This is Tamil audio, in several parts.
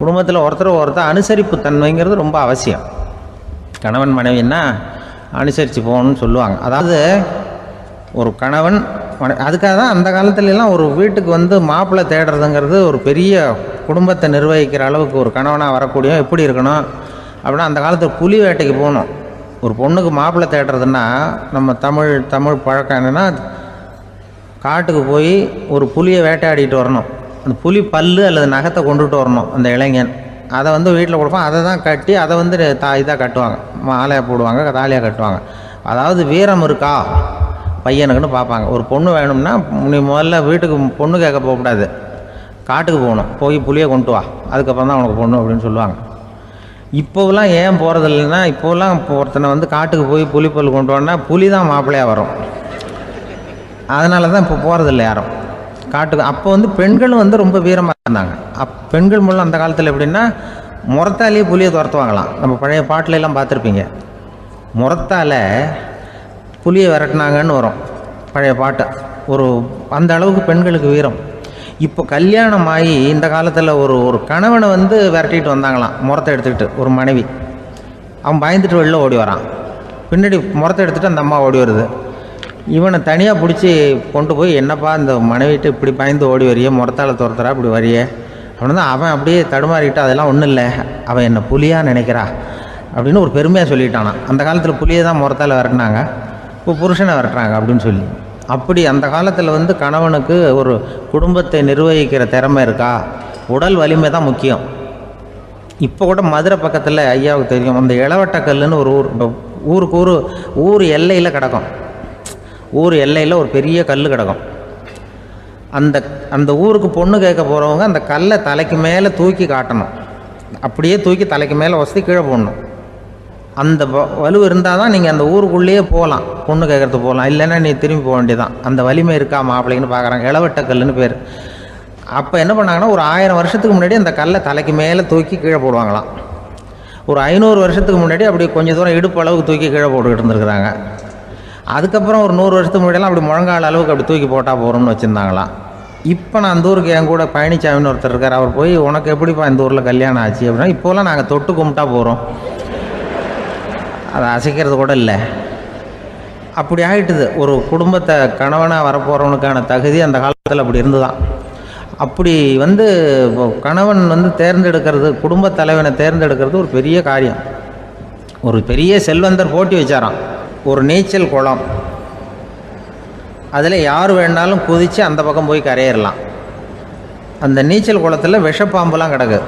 குடும்பத்தில் ஒருத்தர் அனுசரிப்பு தன்மைங்கிறது ரொம்ப அவசியம். கணவன் மனைவின்னா அனுசரித்து போகணும்னு சொல்லுவாங்க. அதாவது ஒரு கணவன் அதுக்காக தான் அந்த காலத்துலலாம் ஒரு வீட்டுக்கு வந்து மாப்பிள்ளை தேடுறதுங்கிறது ஒரு பெரிய குடும்பத்தை நிர்வகிக்கிற அளவுக்கு ஒரு கணவனாக வரக்கூடிய எப்படி இருக்கணும் அப்படின்னா, அந்த காலத்தில் புலி வேட்டைக்கு போகணும். ஒரு பொண்ணுக்கு மாப்பிள்ளை தேடுறதுன்னா நம்ம தமிழ் பழக்கம் என்னென்னா, காட்டுக்கு போய் ஒரு புலியை வேட்டையாடிட்டு வரணும். அந்த புலி பல்லு அல்லது நகத்தை கொண்டுட்டு வரணும் அந்த இளைஞன். அதை வந்து வீட்டில் கொடுப்பான். அதை தான் கட்டி அதை வந்து இதாக கட்டுவாங்க, மாலையாக போடுவாங்க, தாலியாக கட்டுவாங்க. அதாவது வீரம் இருக்கா பையனுக்குன்னு பார்ப்பாங்க. ஒரு பொண்ணு வேணும்னா நீ முதல்ல வீட்டுக்கு பொண்ணு கேட்க போகக்கூடாது, காட்டுக்கு போகணும். போய் புலியை கொண்டு வா, அதுக்கப்புறம் தான் உனக்கு பொண்ணு அப்படின்னு சொல்லுவாங்க. இப்போவெல்லாம் ஏன் போகிறது இல்லைன்னா, இப்போலாம் ஒருத்தனை வந்து காட்டுக்கு போய் புலிப்பல் கொண்டு வான்னா புலி தான் மாப்பிள்ளையாக வரும். அதனால தான் இப்போ போகிறதில்ல யாரும் காட்டுக்கு. அப்போ வந்து பெண்களும் வந்து ரொம்ப வீரமாக இருந்தாங்க. பெண்கள் மூலம் அந்த காலத்தில் எப்படின்னா, முறத்தாலேயே புலியை துரத்துவாங்களாம். நம்ம பழைய பாட்டிலெல்லாம் பார்த்துருப்பீங்க, முறத்தால் புலியை விரட்டினாங்கன்னு வரும் பழைய பாட்டு. ஒரு அந்த அளவுக்கு பெண்களுக்கு வீரம். இப்போ கல்யாணம் ஆகி இந்த காலத்தில் ஒரு கணவனை வந்து விரட்டிட்டு வந்தாங்களாம் முறத்தை எடுத்துக்கிட்டு. ஒரு மனைவி அவன் பயந்துட்டு வெளில ஓடி வரான், பின்னாடி முறத்தை எடுத்துகிட்டு அந்த அம்மா ஓடி வருது. இவனை தனியாக பிடிச்சி கொண்டு போய், என்னப்பா இந்த மனைவிட்டு இப்படி பயந்து ஓடி வரியே, முறத்தால் துரத்துறா இப்படி வரியே அப்படின்னு தான் அவன் அப்படியே தடுமாறிக்கிட்டு, அதெல்லாம் ஒன்றும் இல்லை, அவன் என்னை புலியாக நினைக்கிறா அப்படின்னு ஒரு பெருமையாக சொல்லிட்டானான். அந்த காலத்தில் புலியை தான் முறத்தால் விரட்டினாங்க, இப்போ புருஷனை விரட்டுறாங்க அப்படின்னு சொல்லி. அப்படி அந்த காலத்தில் வந்து கணவனுக்கு ஒரு குடும்பத்தை நிர்வகிக்கிற திறமை இருக்கா, உடல் வலிமை தான் முக்கியம். இப்போ கூட மதுரை பக்கத்தில் ஐயாவுக்கு தெரியும், அந்த இளவட்டக்கல்லுன்னு ஒரு ஊருக்கு ஊர் எல்லையில் கிடக்கும். ஊர் எல்லையில் ஒரு பெரிய கல் கிடக்கும். அந்த ஊருக்கு பொண்ணு கேட்க போகிறவங்க அந்த கல்லை தலைக்கு மேலே தூக்கி காட்டணும். அப்படியே தூக்கி தலைக்கு மேலே வசதி கீழே போடணும். அந்த வலு இருந்தால் தான் நீங்கள் அந்த ஊருக்குள்ளேயே போகலாம், பொண்ணு கேட்குறதுக்கு போகலாம். இல்லைன்னா நீ திரும்பி போக வேண்டியதான். அந்த வலிமை இருக்கா மாப்பிள்ளைன்னு பார்க்குறாங்க. இளவட்டக்கல்லுன்னு பேர். அப்போ என்ன பண்ணாங்கன்னா, ஒரு 1000 வருஷத்துக்கு முன்னாடி அந்த கல்லை தலைக்கு மேலே தூக்கி கீழே போடுவாங்களாம். ஒரு 500 வருஷத்துக்கு முன்னாடி அப்படி கொஞ்சம் தூரம் இடுப்பு அளவுக்கு தூக்கி கீழே போட்டுக்கிட்டு இருந்துருக்குறாங்க. அதுக்கப்புறம் ஒரு 100 வருஷத்துக்கு முன்னாடியெல்லாம் அப்படி முழங்கால் அளவுக்கு அப்படி தூக்கி போட்டால் போகிறோம்னு வச்சுருந்தாங்களாம். இப்போ நான் அந்த ஊருக்கு என் கூட பழனிசாமின்னு ஒருத்தர் இருக்கார். அவர் போய், உனக்கு எப்படிப்பா இந்த ஊரில் கல்யாணம் ஆச்சு அப்படின்னா, இப்போலாம் நாங்கள் தொட்டு கும்பிட்டா போகிறோம், அதை அசைக்கிறது கூட இல்லை. அப்படி ஆகிட்டுது. ஒரு குடும்பத்தை கணவனாக வரப்போகிறவனுக்கான தகுதி அந்த காலத்தில் அப்படி இருந்து தான். அப்படி வந்து கணவன் வந்து தேர்ந்தெடுக்கிறது, குடும்ப தலைவனை தேர்ந்தெடுக்கிறது ஒரு பெரிய காரியம். ஒரு பெரிய செல்வந்தர் போட்டி வச்சாராம். ஒரு நீச்சல் குளம், அதில் யார் வேணாலும் குதித்து அந்த பக்கம் போய் கரையேறலாம். அந்த நீச்சல் குளத்தில் விஷப்பாம்புலாம் கிடக்கு.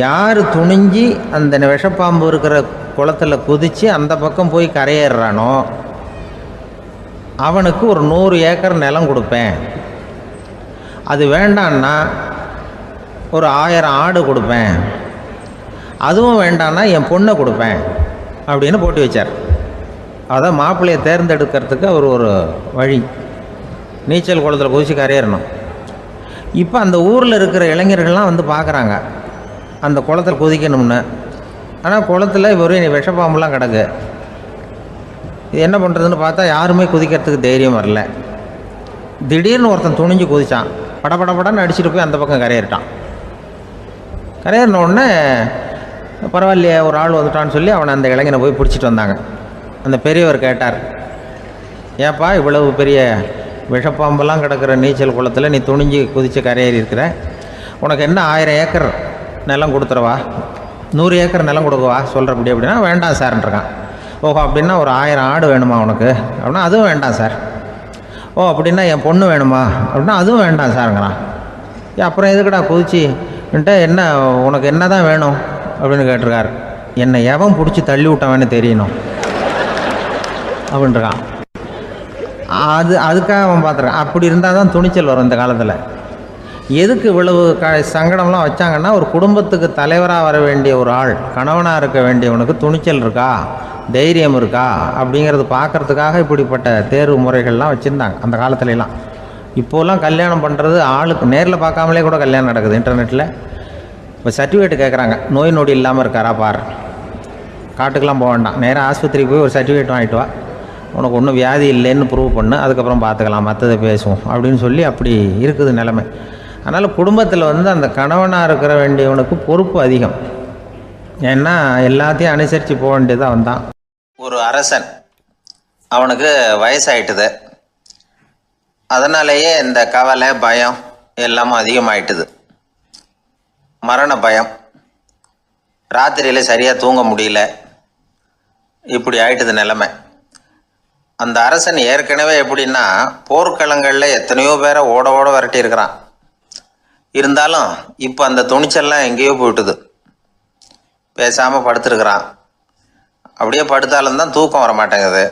யார் துணிஞ்சி அந்த விஷப்பாம்பு இருக்கிற குளத்தில் குதித்து அந்த பக்கம் போய் கரையேறானோ அவனுக்கு ஒரு 100 ஏக்கர் நிலம் கொடுப்பேன். அது வேண்டான்னா ஒரு 1000 ஆடு கொடுப்பேன். அதுவும் வேண்டான்னா என் பொண்ணை கொடுப்பேன் அப்படின்னு போட்டி வச்சார். அதான் மாப்பிள்ளையை தேர்ந்தெடுக்கிறதுக்கு அவர் ஒரு வழி, நீச்சல் குளத்தில் குதிச்சு கரையேறணும். இப்போ அந்த ஊரில் இருக்கிற இளைஞர்கள்லாம் வந்து பார்க்குறாங்க அந்த குளத்தில் குதிக்கணும்னு. ஆனால் குளத்தில் வெறும் விஷப்பாம்புலாம் கிடக்கு. இது என்ன பண்ணுறதுன்னு பார்த்தா யாருமே குதிக்கிறதுக்கு தைரியம் வரல. திடீர்னு ஒருத்தன் துணிஞ்சு குதித்தான், படப்படன்னு அடிச்சுட்டு போய் அந்த பக்கம் கரையேறிட்டான். கரையேறின உடனே பரவாயில்லையே ஒரு ஆள் வந்துட்டான்னு சொல்லி அவனை அந்த இளைஞனை போய் பிடிச்சிட்டு வந்தாங்க. அந்த பெரியவர் கேட்டார், ஏப்பா இவ்வளவு பெரிய விஷப்பாம்பெல்லாம் கிடக்கிற நீச்சல் குளத்தில் நீ துணிஞ்சு குதித்து கரையேறி இருக்கிற, உனக்கு என்ன 1000 ஏக்கர் நிலம் கொடுத்துறவா, 100 ஏக்கர் நிலம் கொடுக்கவா சொல்கிறப்படி அப்படின்னா, வேண்டாம் சார்ன்றான். ஓஹோ அப்படின்னா ஒரு 1000 ஆடு வேணுமா உனக்கு அப்படின்னா, அதுவும் வேண்டாம் சார். ஓ அப்படின்னா என் பொண்ணு வேணுமா அப்படின்னா, அதுவும் வேண்டாம் சாருங்கிறான். அப்புறம் எதுக்குடா குதிச்சுன்ட்டு, என்ன உனக்கு என்ன தான் வேணும் அப்படின்னு கேட்டிருக்காரு. என்னை எவன் பிடிச்சி தள்ளி விட்டவன்னு தெரியணும் அப்படின்றான். அதுக்காக அவன் பார்த்துருக்கான். அப்படி இருந்தால் தான் துணிச்சல் வரும் இந்த காலத்தில். எதுக்கு இவ்வளவு சங்கடம்லாம் வச்சாங்கன்னா, ஒரு குடும்பத்துக்கு தலைவராக வர வேண்டிய ஒரு ஆள், கணவனாக இருக்க வேண்டியவனுக்கு துணிச்சல் இருக்கா, தைரியம் இருக்கா அப்படிங்கிறது பார்க்குறதுக்காக இப்படிப்பட்ட தேர்வு முறைகள்லாம் வச்சுருந்தாங்க அந்த காலத்துலலாம். இப்போலாம் கல்யாணம் பண்ணுறது ஆளுக்கு நேரில் பார்க்காமலே கூட கல்யாணம் நடக்குது இன்டர்நெட்டில். இப்போ சர்டிஃபிகேட் கேட்குறாங்க, நோய் நொடி இல்லாமல் இருக்காரா பார், காட்டுக்கெலாம் போக வேண்டாம், நேராக ஆஸ்பத்திரிக்கு போய் ஒரு சர்டிஃபிகேட் வாங்கிட்டு வா, உனக்கு ஒன்றும் வியாதி இல்லைன்னு ப்ரூவ் பண்ணு, அதுக்கப்புறம் பார்த்துக்கலாம், மற்றதை பேசுவோம் அப்படின்னு சொல்லி அப்படி இருக்குது நிலைமை. அதனால் குடும்பத்தில் வந்து அந்த கணவனாக இருக்கிற வேண்டியவனுக்கு பொறுப்பு அதிகம். ஏன்னா எல்லாத்தையும் அனுசரித்து போக வேண்டியதாக வந்தான். ஒரு அரசன், அவனுக்கு வயசாயிட்டுது. அதனாலேயே இந்த கவலை பயம் எல்லாமும் அதிகமாயிட்டுது. மரண பயம், ராத்திரியில் சரியாக தூங்க முடியல, இப்படி ஆயிட்டுது நிலைமை. அந்த அரசன் ஏற்கனவே எப்படின்னா போர்க்களங்களில் எத்தனையோ பேரை ஓட ஓட விரட்டி இருக்கிறான். இருந்தாலும் இப்போ அந்த துணிச்சல்லாம் எங்கேயோ போயிட்டுது. பேசாமல் படுத்துருக்கிறான். அப்படியே படுத்தாலும் தான் தூக்கம் வர மாட்டேங்குது.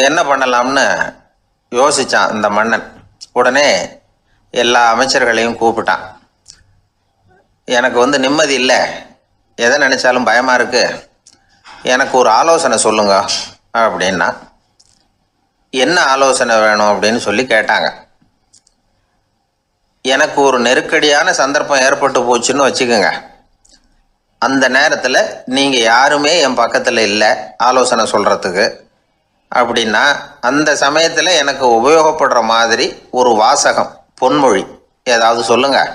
என்ன பண்ணலாம்னு யோசித்தான் இந்த மன்னன். உடனே எல்லா அமைச்சர்களையும் கூப்பிட்டான். எனக்கு வந்து நிம்மதி இல்லை, எதை நினச்சாலும் பயமாக இருக்குது, எனக்கு ஒரு ஆலோசனை சொல்லுங்க அப்படின்னா. என்ன ஆலோசனை வேணும் அப்படின்னு சொல்லி கேட்டாங்க. எனக்கு ஒரு நெருக்கடியான சந்தர்ப்பம் ஏற்பட்டு போச்சுன்னு வச்சுக்கோங்க. அந்த நேரத்தில் நீங்கள் யாருமே என் பக்கத்தில் இல்லை ஆலோசனை சொல்கிறதுக்கு அப்படின்னா, அந்த சமயத்தில் எனக்கு உபயோகப்படுற மாதிரி ஒரு வாசகம், பொன்மொழி ஏதாவது சொல்லுங்கள்.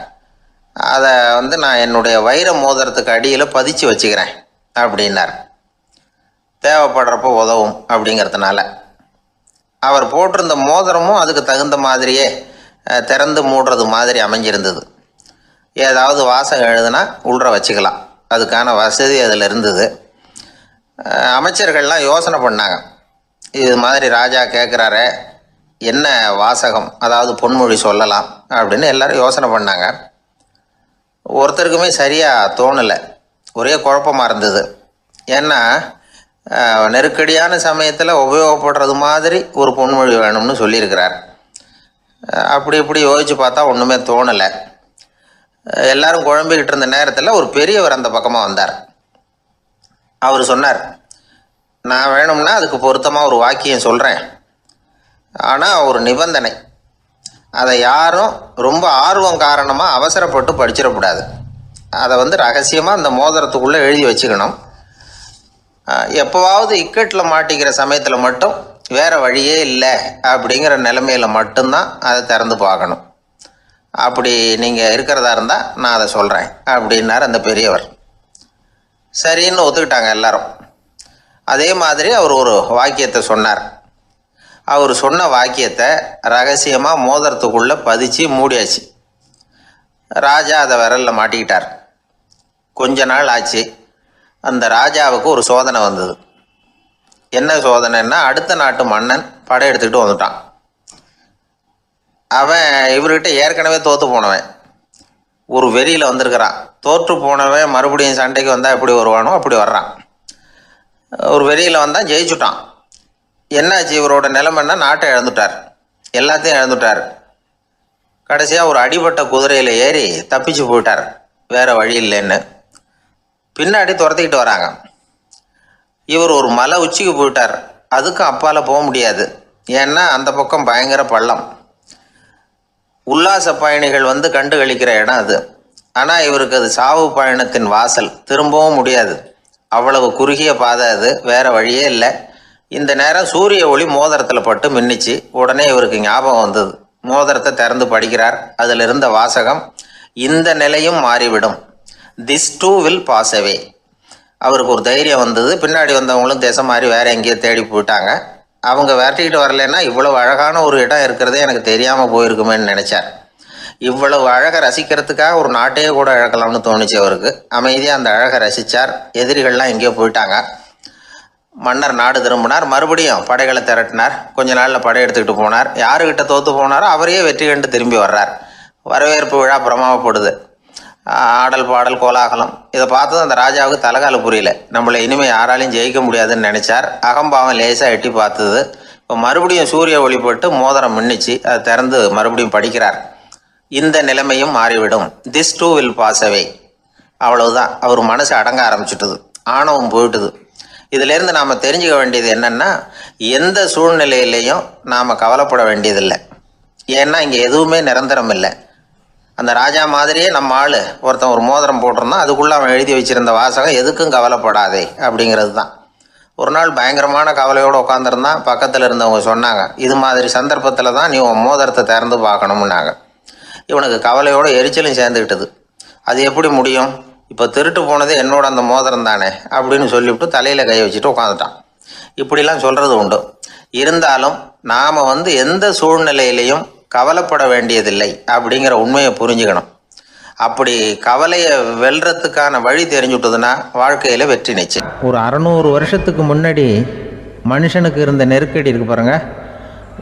அதை வந்து நான் என்னுடைய வைர மோதிரத்துக்கு அடியில் பதிச்சு வச்சுக்கிறேன் அப்படின்னார். தேவைப்படுறப்போ உதவும் அப்படிங்கிறதுனால. அவர் போட்டிருந்த மோதிரமும் அதுக்கு தகுந்த மாதிரியே திறந்து மூடுறது மாதிரி அமைஞ்சிருந்தது. ஏதாவது வாசகம் எழுதுனா உள்ற வச்சுக்கலாம், அதுக்கான வசதி அதில் இருந்தது. அமைச்சர்கள்லாம் யோசனை பண்ணாங்க, இது மாதிரி ராஜா கேட்குறாரே, என்ன வாசகம் அதாவது பொன்மொழி சொல்லலாம் அப்படின்னு எல்லாரும் யோசனை பண்ணாங்க. ஒருத்தருக்குமே சரியாக தோணலை, ஒரே குழப்பமாக இருந்தது. ஏன்னா நெருக்கடியான சமயத்தில் உபயோகப்படுறது மாதிரி ஒரு பொன்மொழி வேணும்னு சொல்லியிருக்கிறார். அப்படி இப்படி யோசித்து பார்த்தா ஒன்றுமே தோணலை. எல்லாரும் குழம்பிக்கிட்டு இருந்த நேரத்தில் ஒரு பெரியவர் அந்த பக்கமாக வந்தார். அவர் சொன்னார், நான் வேணும்னா அதுக்கு பொருத்தமாக ஒரு வாக்கியம் சொல்கிறேன், ஆனால் ஒரு நிபந்தனை. அதை யாரும் ரொம்ப ஆர்வம் காரணமாக அவசரப்பட்டு படிச்சிடக்கூடாது. அதை வந்து ரகசியமாக அந்த மோதிரத்துக்குள்ளே எழுதி வச்சுக்கணும். எப்போவாவது இக்கட்டில் மாட்டிக்கிற சமயத்தில் மட்டும் வேறு வழியே இல்லை அப்படிங்கிற நிலைமையில் மட்டும்தான் அதை திறந்து பார்க்கணும். அப்படி நீங்கள் இருக்கிறதா இருந்தால் நான் அதை சொல்கிறேன் அப்படின்னார் அந்த பெரியவர். சரின்னு ஒத்துக்கிட்டாங்க எல்லாரும். அதே மாதிரி அவர் ஒரு வாக்கியத்தை சொன்னார். அவர் சொன்ன வாக்கியத்தை ரகசியமாக மோதிரத்துக்குள்ளே பதிச்சு மூடியாச்சு. ராஜா அதை விரலில் மாட்டிக்கிட்டார். கொஞ்ச நாள் ஆச்சு. அந்த ராஜாவுக்கு ஒரு சோதனை வந்தது. என்ன சோதனைன்னா, அடுத்த நாட்டு மன்னன் படையெடுத்துக்கிட்டு வந்துட்டான். அவன் இவர்கிட்ட ஏற்கனவே தோற்று போனவன், ஒரு வெறியில் வந்திருக்கிறான். தோற்று போனவன் மறுபடியும் சண்டைக்கு வந்தால் எப்படி வருவானோ அப்படி வர்றான். ஒரு வெறியில் வந்தால் ஜெயிச்சுட்டான். என்னாச்சு, இவரோட நிலைமைன்னா நாட்டை இழந்துட்டார், எல்லாத்தையும் இழந்துட்டார். கடைசியாக ஒரு அடிபட்ட குதிரையில் ஏறி தப்பிச்சு போயிட்டார், வேறு வழி இல்லைன்னு. பின்னாடி துரத்திக்கிட்டு வராங்க. இவர் ஒரு மலை உச்சிக்கு போயிட்டார், அதுக்கும் அப்பால் போக முடியாது. ஏன்னா அந்த பக்கம் பயங்கர பள்ளம். உல்லாச பயணிகள் வந்து கண்டு கழிக்கிற இடம் அது. ஆனால் இவருக்கு அது சாவு பயணத்தின் வாசல், திரும்பவும் முடியாது. அவ்வளவு குறுகிய பாதை அது, வேறு வழியே இல்லை. இந்த நேரம் சூரிய ஒளி மோதிரத்தில் பட்டு மின்னிச்சு. உடனே இவருக்கு ஞாபகம் வந்தது. மோதிரத்தை திறந்து படிக்கிறார். அதில் இருந்த வாசகம், இந்த நிலையும் மாறிவிடும், this too will pass away. அவருக்கு ஒரு தைரியம் வந்தது. பின்னாடி வந்தவங்களும் திசை மாதிரி வேறு எங்கேயோ தேடி போயிட்டாங்க. அவங்க விரட்டிக்கிட்டு வரலைன்னா இவ்வளவு அழகான ஒரு இடம் இருக்கிறதே எனக்கு தெரியாமல் போயிருக்குமேன்னு நினச்சார். இவ்வளவு அழகை ரசிக்கிறதுக்காக ஒரு நாட்டையே கூட இழக்கலாம்னு தோணுச்சு அவருக்கு. அமைதியாக அந்த அழகை ரசித்தார். எதிரிகள்லாம் எங்கேயோ போயிட்டாங்க. மன்னர் நாடு திரும்பினார். மறுபடியும் படைகளை திரட்டினார். கொஞ்ச நாளில் படை எடுத்துக்கிட்டு போனார். யாருக்கிட்ட தோற்று போனாரோ அவரையே வெற்றி கண்டு திரும்பி வர்றார். வரவேற்பு விழா பிரமாவப்படுது. ஆடல் பாடல் கோலாகலம். இதை பார்த்தது அந்த ராஜாவுக்கு தலைகால புரியல. நம்மளை இனிமேல் யாராலையும் ஜெயிக்க முடியாதுன்னு நினச்சார். அகம்பாவம் லேசாக எட்டி பார்த்தது. இப்போ மறுபடியும் சூரிய ஒளிப்பட்டு மோதிரம் மின்னிச்சு. அதை திறந்து மறுபடியும் படிக்கிறார். இந்த நிலைமையும் மாறிவிடும், this too will pass away. அவ்வளவுதான். அவர் மனசு அடங்க ஆரம்பிச்சுட்டுது, ஆணவம் போயிட்டுது. இதிலேருந்து நாம் தெரிஞ்சுக்க வேண்டியது என்னென்னா, எந்த சூழ்நிலையிலையும் நாம் கவலைப்பட வேண்டியதில்லை. ஏன்னா இங்கே எதுவுமே நிரந்தரம் இல்லை. அந்த ராஜா மாதிரியே நம்ம ஆள் ஒருத்தன் ஒரு மோதிரம் போட்டிருந்தான், அதுக்குள்ளே அவன் எழுதி வச்சிருந்த வாசகம் எதுக்கும் கவலைப்படாதே அப்படிங்கிறது தான். ஒரு நாள் பயங்கரமான கவலையோடு உட்காந்துருந்தான். பக்கத்தில் இருந்தவங்க சொன்னாங்க, இது மாதிரி சந்தர்ப்பத்தில் தான் நீ உன் மோதிரத்தை திறந்து பார்க்கணும்னாங்க. இவனுக்கு கவலையோடு எரிச்சலும் சேர்ந்துக்கிட்டது. அது எப்படி முடியும், இப்போ திருட்டு போனது என்னோட அந்த மோதிரம் தானே அப்படின்னு சொல்லிவிட்டு தலையில் கை வச்சுட்டு உட்காந்துட்டான். இப்படிலாம் சொல்கிறது உண்டு. இருந்தாலும் நாம் எந்த சூழ்நிலையிலையும் கவலைப்பட வேண்டியதில்லை அப்படிங்கிற உண்மையை புரிஞ்சுக்கணும். அப்படி கவலையை வெல்றதுக்கான வழி தெரிஞ்சுட்டதுன்னா வாழ்க்கையில் வெற்றி நிச்சயம். ஒரு 600 வருஷத்துக்கு முன்னாடி மனுஷனுக்கு இருந்த நெருக்கடி இருக்கு பாருங்கள்.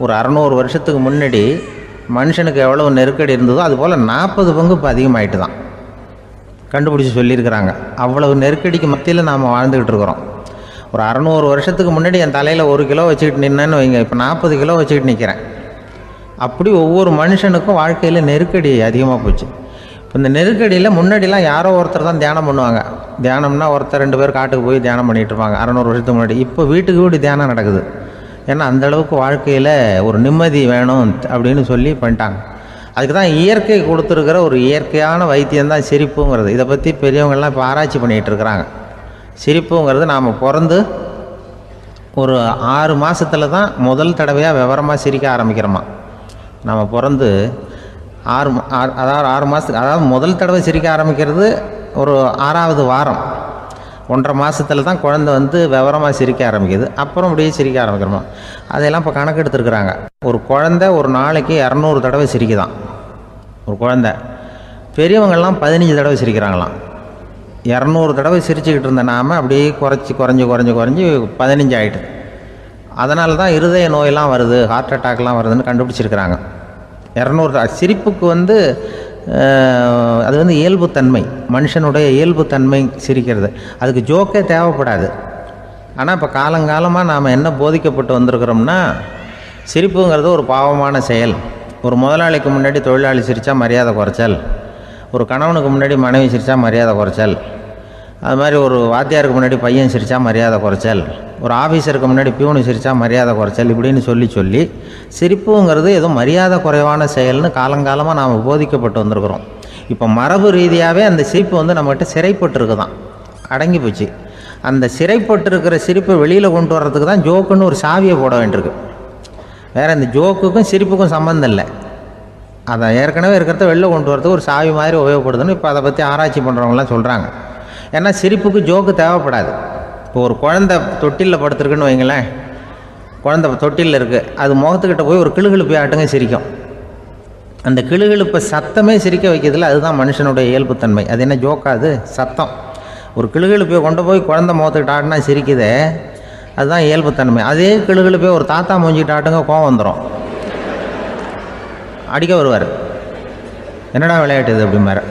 ஒரு 600 வருஷத்துக்கு முன்னாடி மனுஷனுக்கு எவ்வளோ நெருக்கடி இருந்ததோ அதுபோல் 40 பங்கு இப்போ அதிகமாகிட்டு தான் கண்டுபிடிச்சி சொல்லியிருக்கிறாங்க. அவ்வளவு நெருக்கடிக்கு மத்தியில் நாம் வாழ்ந்துக்கிட்டு இருக்கிறோம். ஒரு 600 வருஷத்துக்கு முன்னாடி என் தலையில் 1 கிலோ வச்சுக்கிட்டு நின்னேன்னு வைங்க, இப்போ 40 கிலோ வச்சுக்கிட்டு நிற்கிறேன். அப்படி ஒவ்வொரு மனுஷனுக்கும் வாழ்க்கையில் நெருக்கடி அதிகமாக போச்சு. இப்போ இந்த நெருக்கடியில் முன்னாடிலாம் யாரோ ஒருத்தர் தான் தியானம் பண்ணுவாங்க. தியானம்னா ஒருத்தர் 2 பேர் காட்டுக்கு போய் தியானம் பண்ணிகிட்டு இருப்பாங்க 600 வருஷத்துக்கு முன்னாடி. இப்போ வீட்டுக்கு வீடு தியானம் நடக்குது. ஏன்னா அந்தளவுக்கு வாழ்க்கையில் ஒரு நிம்மதி வேணும் அப்படின்னு சொல்லி பண்ணிட்டாங்க. அதுக்கு தான் இயற்கை கொடுத்துருக்கிற ஒரு இயற்கையான வைத்தியம்தான் சிரிப்புங்கிறது. இதை பற்றி பெரியவங்கள்லாம் இப்போ ஆராய்ச்சி பண்ணிகிட்டு இருக்கிறாங்க. சிரிப்புங்கிறது நாம் பிறந்து ஒரு 6 மாதத்தில் தான் முதல் தடவையாக விவரமாக சிரிக்க ஆரம்பிக்கிறோமா. நம்ம பிறந்து 6 மாதத்துக்கு, அதாவது முதல் தடவை சிரிக்க ஆரம்பிக்கிறது ஒரு 6ஆவது வாரம், 1.5 மாதத்தில் தான் குழந்தை விவரமாக சிரிக்க ஆரம்பிக்குது. அப்புறம் அப்படியே சிரிக்க ஆரம்பிக்கிறோமா. அதெல்லாம் இப்போ கணக்கு எடுத்துருக்குறாங்க. ஒரு குழந்தை ஒரு நாளைக்கு 200 தடவை சிரிக்குதான் ஒரு குழந்தை. பெரியவங்கள்லாம் 15 தடவை சிரிக்கிறாங்களாம். 200 தடவை சிரிச்சுக்கிட்டு இருந்த நாம் அப்படியே குறைஞ்சி 15 ஆகிட்டு. அதனால தான் இருதய நோயெல்லாம் வருது, ஹார்ட் அட்டாக்லாம் வருதுன்னு கண்டுபிடிச்சிருக்கிறாங்க. 200 சிரிப்புக்கு அது இயல்புத்தன்மை, மனுஷனுடைய இயல்புத்தன்மை சிரிக்கிறது. அதுக்கு ஜோக்கே தேவைப்படாது. ஆனால் இப்போ காலங்காலமாக நாம் என்ன போதிக்கப்பட்டு வந்திருக்கிறோம்னா, சிரிப்புங்கிறது ஒரு பாவமான செயல். ஒரு முதலாளிக்கு முன்னாடி தொழிலாளி சிரித்தா மரியாதை குறைச்சல், ஒரு கணவனுக்கு முன்னாடி மனைவி சிரித்தா மரியாதை குறைச்சல், அது மாதிரி ஒரு வாத்தியாருக்கு முன்னாடி பையன் சிரித்தா மரியாதை குறைச்சல், ஒரு ஆஃபீஸருக்கு முன்னாடி பியூனு சிரித்தா மரியாதை குறைச்சல், இப்படின்னு சொல்லி சிரிப்புங்கிறது ஏதோ மரியாதை குறைவான செயல்னு காலங்காலமாக நாம் போதிக்கப்பட்டு வந்திருக்கிறோம். இப்போ மரபு ரீதியாகவே அந்த சிரிப்பு நம்மகிட்ட சிறைப்பட்டுருக்கு தான், அடங்கி போச்சு. அந்த சிறைப்பட்டிருக்கிற சிரிப்பை வெளியில் கொண்டு வர்றதுக்கு தான் ஜோக்குன்னு ஒரு சாவியை போட வேண்டியிருக்கு. வேறு இந்த ஜோக்குக்கும் சிரிப்புக்கும் சம்மந்தம் இல்லை. அதை ஏற்கனவே இருக்கிறத வெளில கொண்டு வரதுக்கு ஒரு சாவி மாதிரி உபயோகப்படுதுன்னு இப்போ அதை பற்றி ஆராய்ச்சி பண்ணுறவங்களாம் சொல்கிறாங்க. ஏன்னா சிரிப்புக்கு ஜோக்கு தேவைப்படாது. இப்போ ஒரு குழந்தை தொட்டிலில் படுத்துருக்குன்னு வைங்களேன், குழந்தை தொட்டிலில் இருக்குது, அது முகத்துக்கிட்ட போய் ஒரு கிளுகிழுப்பை ஆட்டுங்க சிரிக்கும். அந்த கிளுகிழுப்பை சத்தமே சிரிக்க வைக்கிறதுல அதுதான் மனுஷனுடைய இயல்புத்தன்மை. அது என்ன ஜோக்காது, சத்தம். ஒரு கிளுகிழுப்பையை கொண்டு போய் குழந்தை முகத்துக்கிட்ட ஆட்டினா சிரிக்குதே, அதுதான் இயல்புத்தன்மை. அதே கிளுகிழுப்பை ஒரு தாத்தா மூஞ்சிக்கிட்ட ஆட்டுங்க கோவம் வந்துடும், அடிக்க வருவார். என்னடா விளையாட்டு இது அப்படிம்பாரு.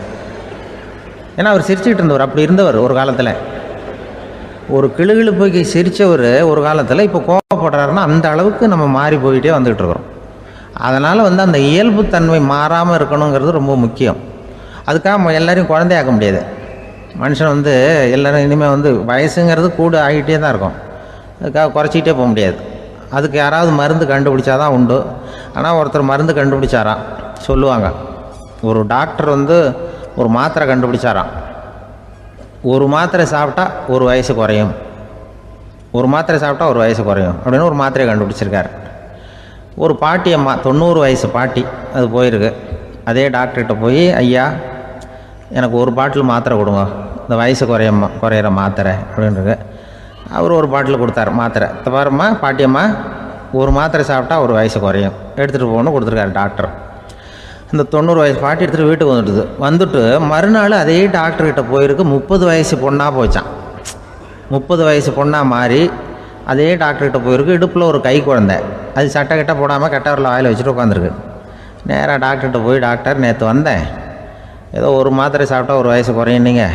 ஏன்னா அவர் சிரிச்சுக்கிட்டு இருந்தவர், அப்படி இருந்தவர் ஒரு காலத்தில். ஒரு கிளுகிழுப்பைக்கு சிரித்தவர் ஒரு காலத்தில் இப்போ கோவப்படுறாருன்னா அந்த அளவுக்கு நம்ம மாறி போயிட்டே வந்துக்கிட்டு இருக்கிறோம். அதனால் அந்த இயல்புத்தன்மை மாறாமல் இருக்கணுங்கிறது ரொம்ப முக்கியம். அதுக்காக எல்லோரையும் குழந்தையாக்க முடியாது. மனுஷன் எல்லோரும் இனிமேல் வயசுங்கிறது கூட ஆகிட்டே தான் இருக்கும். அதுக்காக குறைச்சிக்கிட்டே போக முடியாது. அதுக்கு யாராவது மருந்து கண்டுபிடிச்சா தான் உண்டு. ஆனால் ஒருத்தர் மருந்து கண்டுபிடிச்சாராம், சொல்லுவாங்க. ஒரு டாக்டர் ஒரு மாத்திரை கண்டுபிடிச்சாராம். ஒரு மாத்திரை சாப்பிட்டா ஒரு வயசு குறையும், ஒரு மாத்திரை சாப்பிட்டா ஒரு வயசு குறையும் அப்படின்னு ஒரு மாத்திரையை கண்டுபிடிச்சிருக்காரு. ஒரு பாட்டி அம்மா, 90 வயசு பாட்டி, அது போயிருக்கு. அதே டாக்டர்கிட்ட போய், ஐயா எனக்கு ஒரு பாட்டில் மாத்திரை கொடுங்க, இந்த வயசு குறையிற மாத்திரை அப்படின்றது. அவர் ஒரு பாட்டில் கொடுத்தார் மாத்திரை. பாரும்மா பாட்டியம்மா, ஒரு மாத்திரை சாப்பிட்டா ஒரு வயசு குறையும், எடுத்துகிட்டு போகணும்னு கொடுத்துருக்காரு டாக்டர். இந்த 90 வயசு பாட்டி எடுத்துகிட்டு வீட்டுக்கு வந்துட்டு மறுநாள் அதே டாக்டர்கிட்ட போயிருக்கு. 30 வயசு பொண்ணாக போச்சான். 30 வயசு பொண்ணாக மாறி அதே டாக்டர்கிட்ட போயிருக்கு. இடுப்பில் ஒரு கை குழந்தை, அது சட்டை கிட்ட போடாமல் கட்டவரில் வாயில் வச்சுட்டு உட்காந்துருக்கு. நேராக டாக்டர்கிட்ட போய், டாக்டர் நேற்று வந்தேன், ஏதோ ஒரு மாத்திரை சாப்பிட்டா ஒரு வயசு குறையுன்னீங்க,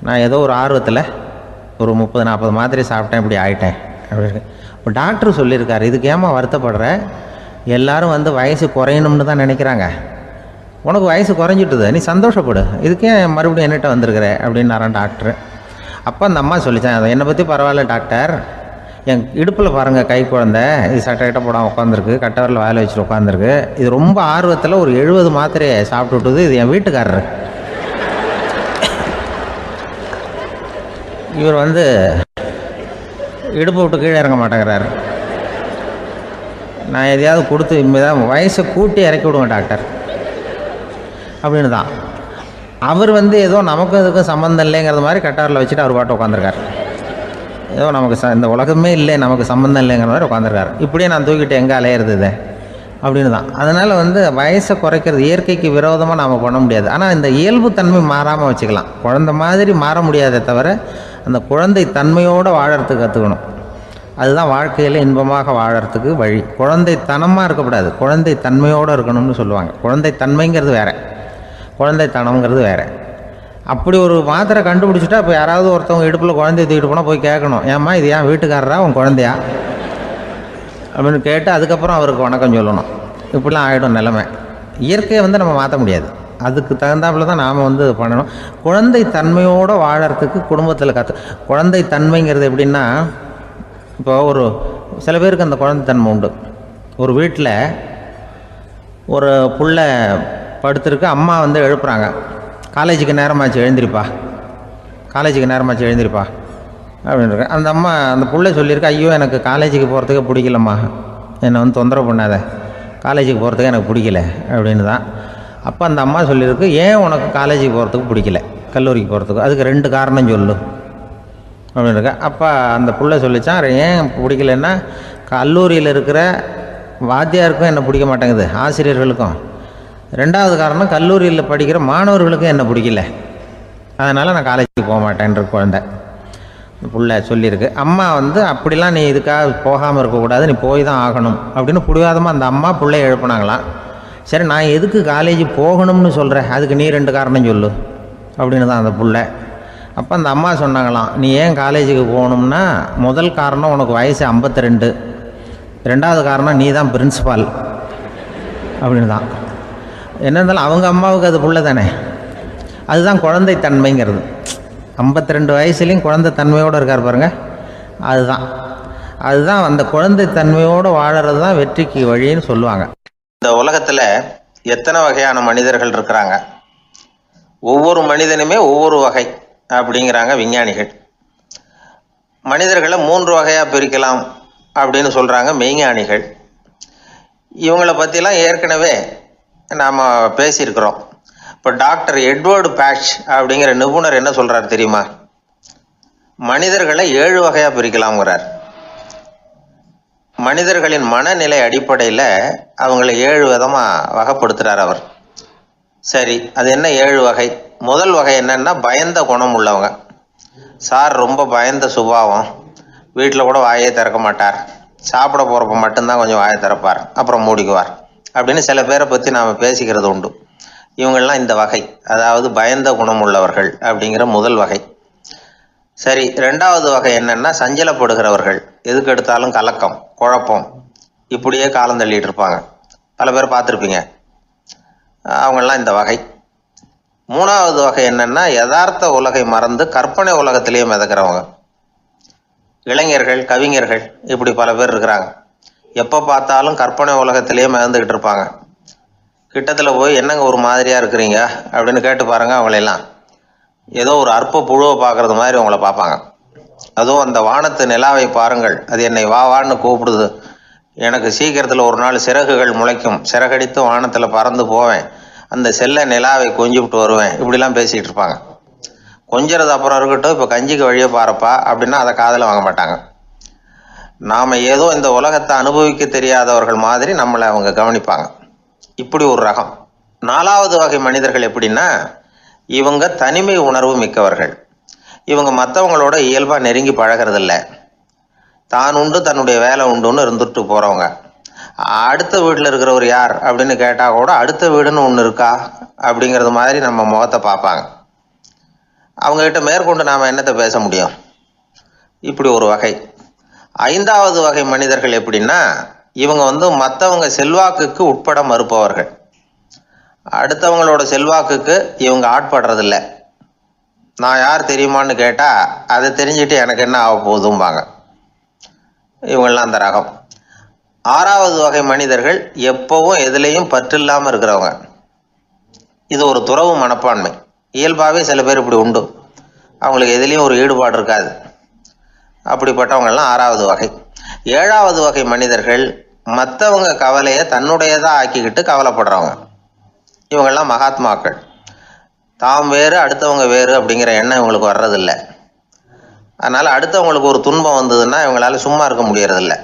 நான் ஏதோ ஒரு ஆர்வத்தில் ஒரு 30-40 மாத்திரை சாப்பிட்டேன், இப்படி ஆகிட்டேன் அப்படின்னு. இப்போ டாக்டர் சொல்லியிருக்காரு, இதுக்கு ஏமா வருத்தப்படுற, எல்லோரும் வயசு குறையணும்னு தான் நினைக்கிறாங்க, உனக்கு வயசு குறைஞ்சிட்டுது, நீ சந்தோஷப்படு, இதுக்கே மறுபடியும் என்னகிட்ட வந்திருக்கிற அப்படின்னாரான் டாக்டர். அப்போ அந்த அம்மா சொல்லித்தான், அதை என்னை பற்றி பரவாயில்ல டாக்டர், என் இடுப்பில் பாருங்கள் கை குழந்தை, இது சட்டை கிட்ட போடாமல் உட்காந்துருக்கு, கட்டவரில் வாயில் வச்சுட்டு உட்காந்துருக்கு, இது ரொம்ப ஆர்வத்தில் ஒரு 70 மாத்திரையை சாப்பிட்டு விட்டுது, இது என் வீட்டுக்காரரு. இவர் இடுப்பை விட்டு கீழே இறங்க மாட்டேங்கிறாரு. நான் எதையாவது கொடுத்து இனிமேதான் வயசை கூட்டி இறக்கி விடுவேன் டாக்டர், அப்படின்னு தான். அவர் ஏதோ நமக்கும் இதுக்கும் சம்மந்தம் இல்லைங்கிறது மாதிரி கட்டாரில் வச்சுட்டு அவர் பாட்டு உட்காந்துருக்கார். ஏதோ நமக்கு இந்த உலகமே இல்லை, நமக்கு சம்மந்தம் இல்லைங்கிற மாதிரி உட்காந்துருக்காரு. இப்படியே நான் தூக்கிட்டு எங்கே அலையிறது இது அப்படின்னு தான். அதனால் வயசை குறைக்கிறது இயற்கைக்கு விரோதமாக நாம் பண்ண முடியாது. ஆனால் இந்த இயல்புத்தன்மை மாறாமல் வச்சுக்கலாம். குழந்தை மாதிரி மாற முடியாதே தவிர அந்த குழந்தை தன்மையோடு வாழறதுக்கு கற்றுக்கணும். அதுதான் வாழ்க்கையில் இன்பமாக வாழறதுக்கு வழி. குழந்தைத்தனமாக இருக்கக்கூடாது, குழந்தை தன்மையோடு இருக்கணும்னு சொல்லுவாங்க. குழந்தை தன்மைங்கிறது வேறு, குழந்தைத்தனம்ங்கிறது வேறு. அப்படி ஒரு மாத்திரை கண்டுபிடிச்சிட்டா இப்போ யாராவது ஒருத்தவங்க இடுப்பில் குழந்தைய தூக்கிட்டு போனால் போய் கேட்கணும், ஏம்மா இது ஏன் வீட்டுக்காரரா உன் குழந்தையா அப்படின்னு கேட்டு அதுக்கப்புறம் அவருக்கு வணக்கம் சொல்லணும். இப்படிலாம் ஆகிடும் நிலைமை. இயற்கையை நம்ம மாற்ற முடியாது. அதுக்கு தகுந்தாப்புல தான் நாம் பண்ணணும். குழந்தை தன்மையோடு வாழறதுக்கு குடும்பத்தில் குழந்தை தன்மைங்கிறது எப்படின்னா, இப்போ ஒரு சில பேருக்கு அந்த குழந்தைத்தன்மை உண்டு. ஒரு வீட்டில் ஒரு புள்ள படுத்துருக்கு, அம்மா எழுப்புறாங்க, காலேஜுக்கு நேரமாச்சு எழுந்திரிப்பா, காலேஜுக்கு நேரமாச்சு எழுந்திரிப்பா அப்படின்ற. அந்த அம்மா அந்த பிள்ளை சொல்லியிருக்கு, ஐயோ எனக்கு காலேஜுக்கு போகிறதுக்கே பிடிக்கலம்மா, என்னை தொந்தரவு பண்ணாத, காலேஜுக்கு போகிறதுக்கு எனக்கு பிடிக்கல அப்படின்னு தான். அப்போ அந்த அம்மா சொல்லியிருக்கு, ஏன் உனக்கு காலேஜுக்கு போகிறதுக்கு பிடிக்கல, கல்லூரிக்கு போகிறதுக்கு, அதுக்கு 2 காரணம் சொல்லு அப்படின்னுருக்க. அப்போ அந்த பிள்ளை சொல்லிச்சான், ஏன் பிடிக்கலன்னா கல்லூரியில் இருக்கிற வாத்தியாருக்கும் என்ன பிடிக்க மாட்டேங்குது, ஆசிரியர்களுக்கும். 2வது காரணம், கல்லூரியில் படிக்கிற மாணவர்களுக்கும் என்ன பிடிக்கல, அதனால் நான் காலேஜுக்கு போக மாட்டேன்ற குழந்தை புள்ள சொல்லியிருக்கு. அம்மா அப்படிலாம் நீ இதுக்காக போகாமல் இருக்கக்கூடாது, நீ போய் தான் ஆகணும் அப்படின்னு பிடிவாதமாக அந்த அம்மா பிள்ளைய எழுப்புனாங்களாம். சரி, நான் எதுக்கு காலேஜ் போகணும்னு சொல்கிறேன், அதுக்கு நீ 2 காரணம் சொல்லு அப்படின்னு தான் அந்த பிள்ளை. அப்போ அந்த அம்மா சொன்னாங்களாம், நீ ஏன் காலேஜுக்கு போகணும்னா, முதல் காரணம் உனக்கு வயசு 52, 2வது காரணம் நீ தான் பிரின்சிபால் அப்படின்னு தான். என்ன இருந்தாலும் அவங்க அம்மாவுக்கு அது புள்ள தானே. அதுதான் குழந்தைத்தன்மைங்கிறது. 52 வயசுலேயும் குழந்தைத்தன்மையோடு இருக்கார் பாருங்கள், அதுதான் அந்த குழந்தைத்தன்மையோடு வாழறது தான் வெற்றிக்கு வழின்னு சொல்லுவாங்க. இந்த உலகத்தில் எத்தனை வகையான மனிதர்கள் இருக்கிறாங்க, ஒவ்வொரு மனிதனுமே ஒவ்வொரு வகை அப்படிங்கிறாங்க விஞ்ஞானிகள். மனிதர்களை 3 வகையாக பிரிக்கலாம் அப்படின்னு சொல்கிறாங்க மெய்ஞானிகள். இவங்களை பற்றிலாம் ஏற்கனவே நாம் பேசியிருக்கிறோம். இப்போ டாக்டர் எட்வர்டு பேட்ச் அப்படிங்கிற நிபுணர் என்ன சொல்கிறார் தெரியுமா? மனிதர்களை 7 வகையாக பிரிக்கலாம்ங்கிறார். மனிதர்களின் மனநிலை அடிப்படையில் அவங்களை 7 விதமாக வகைப்படுத்துகிறார் அவர். சரி, அது என்ன 7 வகை? முதல் வகை என்னன்னா, பயந்த குணம் உள்ளவங்க. சார் ரொம்ப பயந்த சுபாவம், வீட்டில் கூட வாயே திறக்க மாட்டார், சாப்பிட போகிறப்ப மட்டும்தான் கொஞ்சம் வாயை திறப்பார், அப்புறம் மூடிக்குவார் அப்படின்னு சில பேரை பற்றி நாம் பேசிக்கிறது உண்டு. இவங்கள்லாம் இந்த வகை, அதாவது பயந்த குணம் உள்ளவர்கள் அப்படிங்கிற முதல் வகை. சரி, 2வது வகை என்னன்னா, சஞ்சலப்படுகிறவர்கள், எதுக்கு எடுத்தாலும் கலக்கம், குழப்பம், இப்படியே காலம் தள்ளிட்டு இருப்பாங்க. பல பேர் பார்த்துருப்பீங்க. அவங்கெல்லாம் இந்த வகை. 3வது வகை என்னன்னா, யதார்த்த உலகை மறந்து கற்பனை உலகத்திலேயே மிதக்கிறவங்க. இளைஞர்கள், கவிஞர்கள், இப்படி பல பேர் இருக்கிறாங்க. எப்போ பார்த்தாலும் கற்பனை உலகத்திலேயே மிதந்துக்கிட்டு இருப்பாங்க. கிட்டத்தில் போய் என்னங்க ஒரு மாதிரியாக இருக்கிறீங்க அப்படின்னு கேட்டு பாருங்க, அவங்களெல்லாம் ஏதோ ஒரு அற்ப புழுவை பார்க்குறது மாதிரி அவங்கள பார்ப்பாங்க. அதுவும் அந்த வானத்து நிலாவை பாருங்கள், அது என்னை வா வான்னு கூப்பிடுது, எனக்கு சீக்கிரத்தில் ஒரு நாள் சிறகுகள் முளைக்கும், சிறகடித்து வானத்தில் பறந்து போவேன், அந்த செல்ல நிலாவை கொஞ்சிவிட்டு வருவேன், இப்படிலாம் பேசிகிட்டு இருப்பாங்க. கொஞ்சிறது அப்புறம் இருக்கட்டும், இப்போ கஞ்சிக்கு வழியே பாருப்பா அப்படின்னா அதை காதில் வாங்க மாட்டாங்க. நாம் ஏதோ இந்த உலகத்தை அனுபவிக்க தெரியாதவர்கள் மாதிரி நம்மளை அவங்க கவனிப்பாங்க. இப்படி ஒரு ரகம். 4வது வகை மனிதர்கள் எப்படின்னா, இவங்க தனிமை உணர்வு மிக்கவர்கள். இவங்க மற்றவங்களோட இயல்பாக நெருங்கி பழகிறதில்ல, தான் உண்டு தன்னுடைய வேலை உண்டுன்னு இருந்துட்டு போகிறவங்க. அடுத்த வீட்டில் இருக்கிறவர் யார் அப்படின்னு கேட்டால் கூட அடுத்த வீடுன்னு ஒன்று இருக்கா அப்படிங்கிறது மாதிரி நம்ம முகத்தை பார்ப்பாங்க. அவங்ககிட்ட மேற்கொண்டு நாம் என்னத்தை பேச முடியும்? இப்படி ஒரு வகை. 5வது வகை மனிதர்கள் எப்படின்னா, இவங்க மற்றவங்க செல்வாக்குக்கு உட்பட மறுப்பவர்கள். அடுத்தவங்களோட செல்வாக்குக்கு இவங்க ஆட்படுறதில்ல. நான் யார் தெரியுமான்னு கேட்டால் அதை தெரிஞ்சுட்டு எனக்கு என்ன ஆக போகுதும்பாங்க. இவங்கெல்லாம் அந்த ரகம். 6வது வகை மனிதர்கள் எப்பவும் எதுலேயும் பற்றில்லாமல் இருக்கிறவங்க. இது ஒரு துறவு மனப்பான்மை. இயல்பாகவே சில பேர் இப்படி உண்டு, அவங்களுக்கு எதுலேயும் ஒரு ஈடுபாடு இருக்காது. அப்படிப்பட்டவங்கெல்லாம் 6வது வகை. 7வது வகை மனிதர்கள் மற்றவங்க கவலையை தன்னுடையதாக ஆக்கிக்கிட்டு கவலைப்படுறவங்க. இவங்கெல்லாம் மகாத்மாக்கள். தாம் வேறு அடுத்தவங்க வேறு அப்படிங்கிற எண்ணம் இவங்களுக்கு வர்றதில்லை. அதனால் அடுத்தவங்களுக்கு ஒரு துன்பம் வந்ததுன்னா இவங்களால சும்மா இருக்க முடியறதில்ல.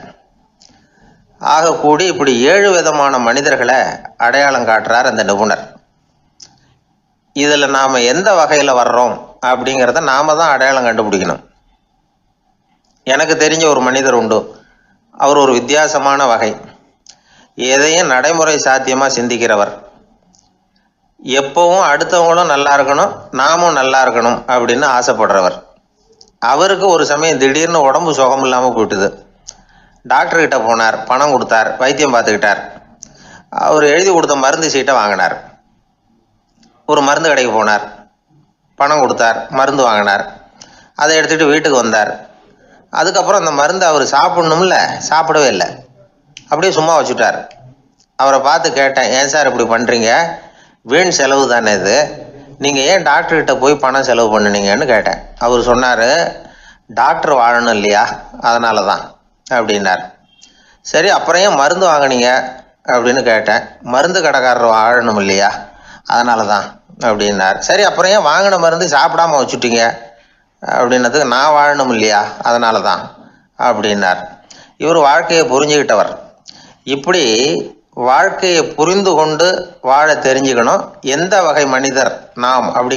ஆகக்கூடி இப்படி 7 விதமான மனிதர்களை அடையாளம் காட்டுறார் அந்த நிபுணர். இதில் நாம் எந்த வகையில் வர்றோம் அப்படிங்கிறத நாம் தான் அடையாளம் கண்டுபிடிக்கணும். எனக்கு தெரிஞ்ச ஒரு மனிதர் உண்டு. அவர் ஒரு வித்தியாசமான வகை. எதையும் நடைமுறை சாத்தியமாக சிந்திக்கிறவர். எப்பவும் அடுத்தவங்களும் நல்லா இருக்கணும், நாமும் நல்லா இருக்கணும் அப்படின்னு ஆசைப்படுறவர். அவருக்கு ஒரு சமயம் திடீர்னு உடம்பு சுகம் இல்லாமல் போயிட்டுது. டாக்டர்கிட்ட போனார், பணம் கொடுத்தார், வைத்தியம் பார்த்துக்கிட்டார். அவர் எழுதி கொடுத்த மருந்து சீட்டை வாங்கினார். ஒரு மருந்து கடைக்கு போனார், பணம் கொடுத்தார், மருந்து வாங்கினார். அதை எடுத்துகிட்டு வீட்டுக்கு வந்தார். அதுக்கப்புறம் அந்த மருந்து அவர் சாப்பிட்ணும்ல, சாப்பிடவே இல்லை, அப்படியே சும்மா வச்சுட்டார். அவரை பார்த்து கேட்டேன், ஏன் சார் இப்படி பண்ணுறீங்க? வீண் செலவு தானே இது, நீங்கள் ஏன் டாக்டர்கிட்ட போய் பணம் செலவு பண்ணினீங்கன்னு கேட்டேன். அவர் சொன்னார், டாக்டர் வாழணும் இல்லையா, அதனால தான் அப்படின்னார். சரி, அப்புறம் ஏன் மருந்து வாங்கினீங்க அப்படின்னு கேட்டேன். மருந்து கடைக்காரர் வாழணும் இல்லையா, அதனால தான் அப்படின்னார். சரி, அப்புறம் ஏன் வாங்கின மருந்து சாப்பிடாம வச்சுட்டீங்க அப்படின்னதுக்கு, நான் வாழணும் இல்லையா, அதனால தான் அப்படின்னார். இவர் வாழ்க்கையை புரிஞ்சுக்கிட்டவர். இப்படி வாழ்க்கையை புரிந்து கொண்டு வாழ தெரிஞ்சுக்கணும். எந்த வகை மனிதர் நாம் அப்படிங்கிற